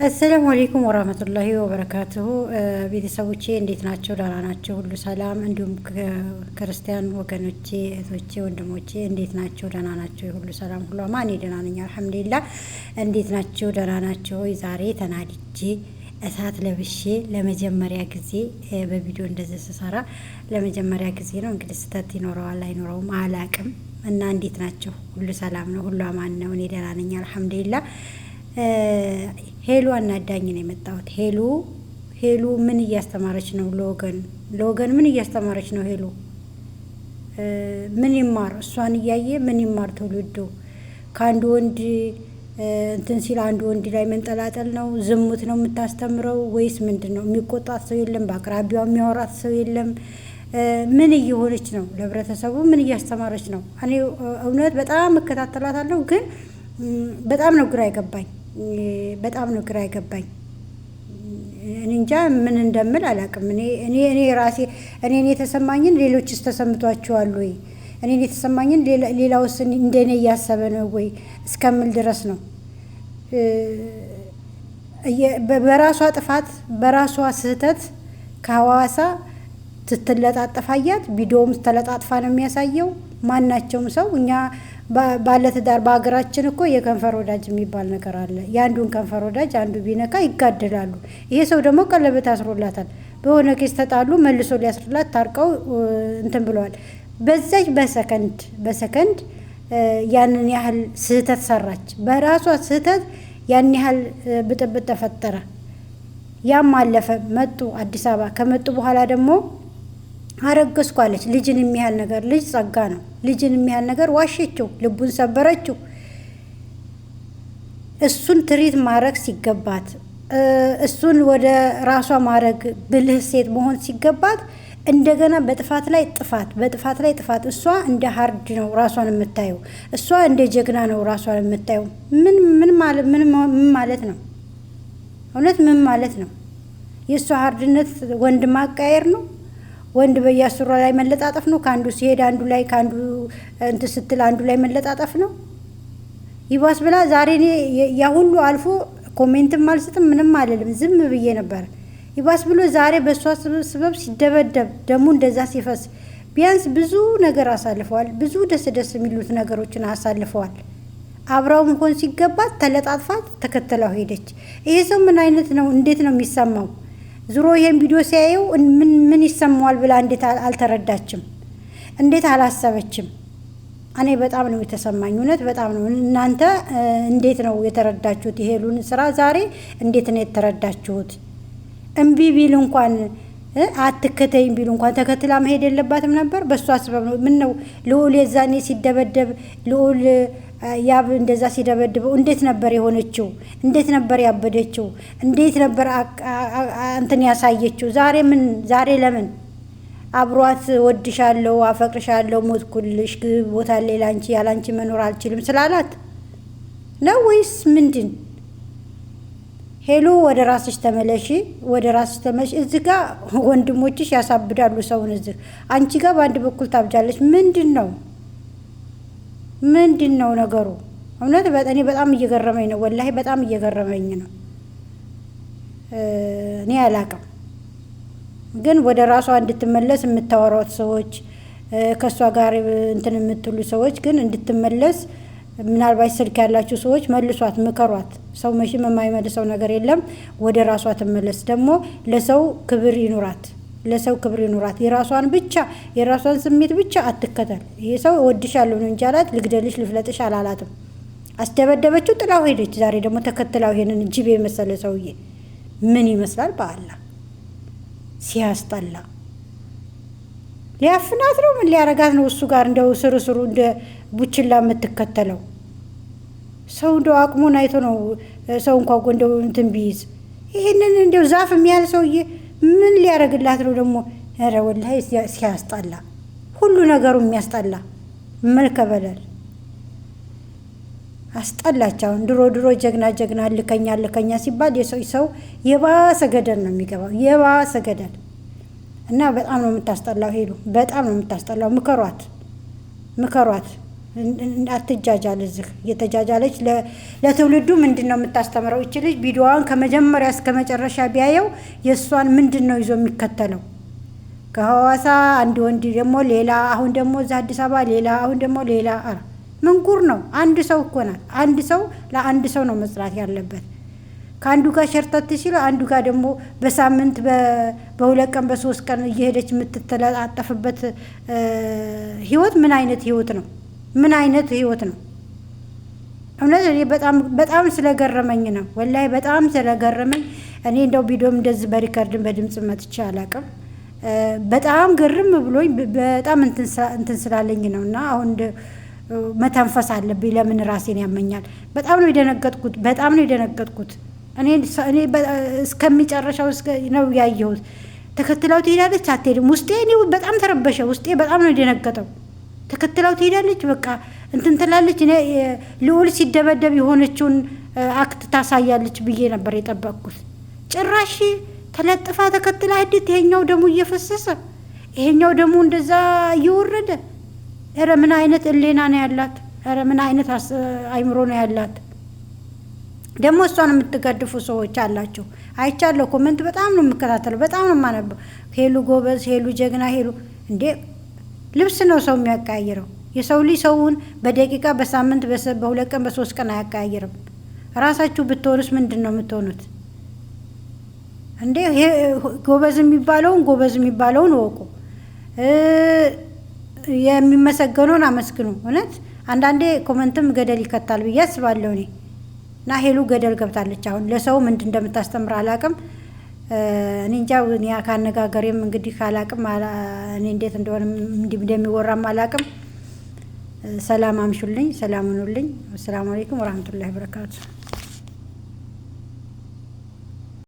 አሰላሙ አለይኩም ወራህመቱላሂ ወበረካቱሁ። ቤተሰቦቼ እንዴት ናቸው? ደህና ናቸው? ሁሉ ሰላም? እንዲሁም ክርስቲያን ወገኖቼ፣ እህቶቼ፣ ወንድሞቼ እንዴት ናቸው? ደህና ናቸው? ሁሉ ሰላም፣ ሁሉ አማን። ደህና ነኝ አልሐምዱሊላህ። እንዴት ናቸው? ደህና ናቸው? ዛሬ ተናድጄ እሳት ለብሼ ለመጀመሪያ ጊዜ በቪዲዮ እንደዚህ ስሰራ ለመጀመሪያ ጊዜ ነው። እንግዲህ ስህተት ይኖረዋል አይኖረውም አላቅም። እና እንዴት ናቸው? ሁሉ ሰላም ነው? ሁሉ አማን ነው? እኔ ደህና ነኝ አልሐምዱሊላህ። ሄሉ አናዳኝ ነው የመጣሁት። ሄሉ ምን እያስተማረች ነው? ለወገን ምን እያስተማረች ነው? ሄሉ ምን ይማር? እሷን እያየ ምን ይማር ትውልዱ? ከአንድ ወንድ እንትን ሲል አንድ ወንድ ላይ መንጠላጠል ነው? ዝሙት ነው የምታስተምረው ወይስ ምንድን ነው? የሚቆጣት ሰው የለም? በአቅራቢያው የሚያወራት ሰው የለም? ምን እየሆነች ነው? ለህብረተሰቡ ምን እያስተማረች ነው? እኔ እውነት በጣም እከታተላታለሁ፣ ግን በጣም ነው ግራ አይገባኝ። እኔ እንጃ ምን እንደምል አላውቅም። እኔ ራሴ እኔን የተሰማኝን ሌሎችስ ተሰምቷቸዋል ወይ? እኔን የተሰማኝን ሌላውስ እንደኔ እያሰበ ነው ወይ እስከምል ድረስ ነው። በራሷ ጥፋት በራሷ ስህተት ከሐዋሳ ስትለጣጠፋያት ቪዲዮም ተለጣጥፋ ነው የሚያሳየው። ማናቸውም ሰው እኛ ባለትዳር በሀገራችን እኮ የከንፈር ወዳጅ የሚባል ነገር አለ። የአንዱን ከንፈር ወዳጅ አንዱ ቢነካ ይጋደላሉ። ይሄ ሰው ደግሞ ቀለበት አስሮላታል። በሆነ ኬስ ተጣሉ፣ መልሶ ሊያስርላት ታርቀው እንትን ብለዋል። በዛች በሰከንድ ያንን ያህል ስህተት ሰራች። በራሷ ስህተት ያን ያህል ብጥብጥ ተፈጠረ። ያም አለፈ። መጡ አዲስ አበባ። ከመጡ በኋላ ደግሞ አረገዝኩ አለች። ልጅን የሚያህል ነገር፣ ልጅ ጸጋ ነው። ልጅን የሚያህል ነገር ዋሸችው፣ ልቡን ሰበረችው። እሱን ትሪት ማድረግ ሲገባት፣ እሱን ወደ ራሷ ማድረግ ብልህ ሴት መሆን ሲገባት እንደገና በጥፋት ላይ ጥፋት። እሷ እንደ ሀርድ ነው ራሷን የምታየው። እሷ እንደ ጀግና ነው ራሷን የምታየው። ምን ማለት ነው? እውነት ምን ማለት ነው? የእሷ ሀርድነት ወንድ ማቃየር ነው? ወንድ በያሱራ ላይ መለጣጠፍ ነው? ከአንዱ ሲሄድ አንዱ ላይ፣ ከአንዱ እንትን ስትል አንዱ ላይ መለጣጠፍ ነው? ይባስ ብላ ዛሬ እኔ ያ ሁሉ አልፎ ኮሜንትም አልሰጥም ምንም አልልም፣ ዝም ብዬ ነበር። ይባስ ብሎ ዛሬ በእሷ ስበብ ሲደበደብ ደግሞ እንደዛ ሲፈስ፣ ቢያንስ ብዙ ነገር አሳልፈዋል። ብዙ ደስ የሚሉት ነገሮችን አሳልፈዋል። አብራው መሆን ሲገባት ተለጣጥፋት ተከተለው ሄደች። ይሄ ሰው ምን አይነት ነው? እንዴት ነው የሚሰማው? ዙሮ ይሄን ቪዲዮ ሲያየው ምን ይሰማዋል ብላ እንዴት አልተረዳችም? እንዴት አላሰበችም? እኔ በጣም ነው የተሰማኝ፣ እውነት በጣም ነው። እናንተ እንዴት ነው የተረዳችሁት? የሄሉን ስራ ዛሬ እንዴት ነው የተረዳችሁት? እምቢ ቢል እንኳን አትከተይም ቢሉ እንኳን ተከትላ መሄድ የለባትም ነበር? በእሷ ስበብ ነው። ምን ነው ልዑል የዛኔ ሲደበደብ ልዑል ያብ እንደዛ ሲደበድበው እንዴት ነበር የሆነችው? እንዴት ነበር ያበደችው? እንዴት ነበር እንትን ያሳየችው? ዛሬ ለምን አብሯት ወድሻለሁ፣ አፈቅርሻለሁ፣ ሞትኩልሽ፣ ቦታ ሌላ አንቺ ያላንቺ መኖር አልችልም ስላላት ነው ወይስ ምንድን? ሄሎ ወደ ራስሽ ተመለሺ፣ እዚህ ጋር ወንድሞችሽ ያሳብዳሉ ሰውን። እዚህ አንቺ ጋር በአንድ በኩል ታብጃለች። ምንድን ነው ነገሩ? እውነት እኔ በጣም እየገረመኝ ነው፣ ወላሂ በጣም እየገረመኝ ነው። እኔ አላቅም፣ ግን ወደ ራሷ እንድትመለስ የምታወሯት ሰዎች፣ ከእሷ ጋር እንትን የምትሉ ሰዎች ግን እንድትመለስ ምናልባት ስልክ ያላችሁ ሰዎች መልሷት፣ ምከሯት። ሰው መቼም የማይመልሰው ነገር የለም። ወደ ራሷ ትመለስ። ደግሞ ለሰው ክብር ይኑራት፣ የራሷን ስሜት ብቻ አትከተል። ይሄ ሰው እወድሻለሁ ነው እንጂ አላት፣ ልግደልሽ ልፍለጥሽ አላላትም። አስደበደበችው፣ ጥላው ሄደች። ዛሬ ደግሞ ተከትላው ይሄንን ጅብ የመሰለ ሰውዬ ምን ይመስላል? በአላህ ሲያስጠላ። ሊያፍናት ነው? ምን ሊያረጋት ነው? እሱ ጋር እንደው ስሩ እንደ ቡችላ የምትከተለው ሰው እንደው አቅሙን አይቶ ነው። ሰው እንኳን እንደው እንትን ቢይዝ ይሄንን እንደው ዛፍ የሚያህል ሰውዬ ምን ሊያረግላት ነው ደግሞ? ኧረ ወላሂ ሲያስጠላ፣ ሁሉ ነገሩ የሚያስጠላ መልከ በደል አስጠላቸው። ድሮ ጀግና ልከኛ ሲባል ሰው የባሰ ገደል ነው የሚገባው፣ የባሰ ገደል። እና በጣም ነው የምታስጠላው ሄሉ፣ በጣም ነው የምታስጠላው። ምከሯት። አትጃጃል። እዚህ እየተጃጃለች ለትውልዱ ምንድነው የምታስተምረው? እቺ ልጅ ቪዲዮዋን ከመጀመሪያ እስከ መጨረሻ ቢያየው የሷን ምንድነው ይዞ የሚከተለው? ከሐዋሳ አንድ ወንድ ደግሞ ሌላ፣ አሁን ደግሞ እዛ አዲስ አበባ ሌላ፣ አሁን ደግሞ ሌላ። ምን ጉር ነው? አንድ ሰው እኮ ናት። አንድ ሰው ለአንድ ሰው ነው መስራት ያለበት። ከአንዱ ጋር ሸርተት ሲል አንዱ ጋር ደግሞ በሳምንት በሁለት ቀን በሶስት ቀን እየሄደች የምትተላጠፍበት ህይወት ምን አይነት ህይወት ነው? ምን አይነት ህይወት ነው? እውነት እኔ በጣም ስለገረመኝ ነው ወላሂ፣ በጣም ስለገረመኝ። እኔ እንደው ቪዲዮም እንደዚህ በሪከርድን በድምጽ መጥቼ አላውቅም። በጣም ግርም ብሎኝ በጣም እንትን ስላለኝ ነውና አሁን መተንፈስ አለብኝ። ለምን ራሴን ያመኛል? በጣም ነው የደነገጥኩት። በጣም ነው የደነገጥኩት። እኔ እስከሚጨረሻው ነው ያየሁት። ተከትላው ትሄዳለች አትሄድም? ውስጤ እኔ በጣም ተረበሸ። ውስጤ በጣም ነው የደነገጠው። ተከትላው ትሄዳለች፣ በቃ እንትን ትላለች። እኔ ልዑል ሲደበደብ የሆነችውን አክት ታሳያለች ብዬ ነበር የጠበቅኩት። ጭራሽ ተለጥፋ ተከትላ ሄደት። ይሄኛው ደግሞ እየፈሰሰ ይሄኛው ደግሞ እንደዛ እየወረደ። ኧረ ምን አይነት እሌና ነው ያላት? ኧረ ምን አይነት አይምሮ ነው ያላት? ደግሞ እሷን የምትገድፉ ሰዎች አላቸው፣ አይቻለሁ። ኮሜንት በጣም ነው የምከታተለው፣ በጣም ነው የማነበው። ሄሉ ጎበዝ፣ ሄሉ ጀግና፣ ሄሉ እንዴ! ልብስ ነው ሰው የሚያቀያይረው። የሰው ልጅ ሰውን በደቂቃ በሳምንት በሁለት ቀን በሶስት ቀን አያቀያይርም። ራሳችሁ ብትሆኑስ ምንድን ነው የምትሆኑት እንዴ? ጎበዝ የሚባለውን ወቁ፣ የሚመሰገነውን አመስግኑ። እውነት አንዳንዴ ኮሜንትም ገደል ይከታል ብዬ አስባለሁ እኔ እና ሄሉ ገደል ገብታለች። አሁን ለሰው ምንድን እንደምታስተምር አላቅም። እኔ እንጃ። እኔ ካነጋገሬም እንግዲህ ካላቅም እኔ እንዴት እንደሆነ እንደሚወራም አላቅም። ሰላም አምሹልኝ፣ ሰላም ሁኑልኝ። አሰላሙ አለይኩም ወራህመቱላሂ ወበረካቱ።